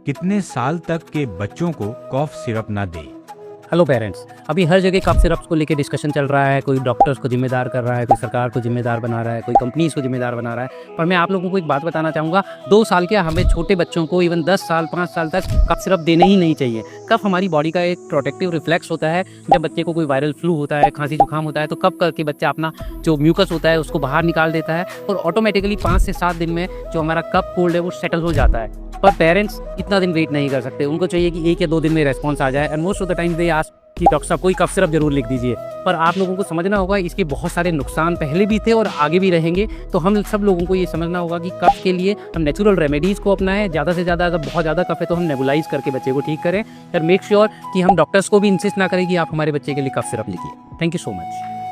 कितने साल तक के बच्चों को कॉफ सिरप ना दें? हेलो पेरेंट्स, अभी हर जगह कफ सिरप्स को लेके डिस्कशन चल रहा है। कोई डॉक्टर्स को जिम्मेदार कर रहा है, कोई सरकार को जिम्मेदार बना रहा है, कोई कंपनीज को जिम्मेदार बना रहा है। पर मैं आप लोगों को एक बात बताना चाहूँगा, 2 साल के हमें छोटे बच्चों को इवन 10 साल 5 साल तक कफ सिरप देने ही नहीं चाहिए। कफ हमारी बॉडी का एक प्रोटेक्टिव रिफ्लेक्स होता है। जब बच्चे को कोई वायरल फ्लू होता है, खांसी जुकाम होता है, तो कफ करके बच्चा अपना जो म्यूकस होता है उसको बाहर निकाल देता है और ऑटोमेटिकली 5 से 7 दिन में जो हमारा कफ कोल्ड है वो सेटल हो जाता है। पर पेरेंट्स इतना दिन वेट नहीं कर सकते, उनको चाहिए कि 1 या 2 दिन में रेस्पॉन्स आ जाए। And most of the time they ask कि डॉक्टर साहब कोई कफ सिरप जरूर लिख दीजिए। पर आप लोगों को समझना होगा इसके बहुत सारे नुकसान पहले भी थे और आगे भी रहेंगे। तो हम सब लोगों को ये समझना होगा कि कफ के लिए हम नेचुरल रेमेडीज़ को अपनाएं। ज़्यादा से ज़्यादा अगर बहुत ज़्यादा कफ है तो हम नेबुलाइज करके बच्चे को ठीक करें और मेक श्योर कि हम डॉक्टर्स को भी इंसिस्ट ना करें कि आप हमारे बच्चे के लिए कफ सिरप लिखिए। Thank you so much.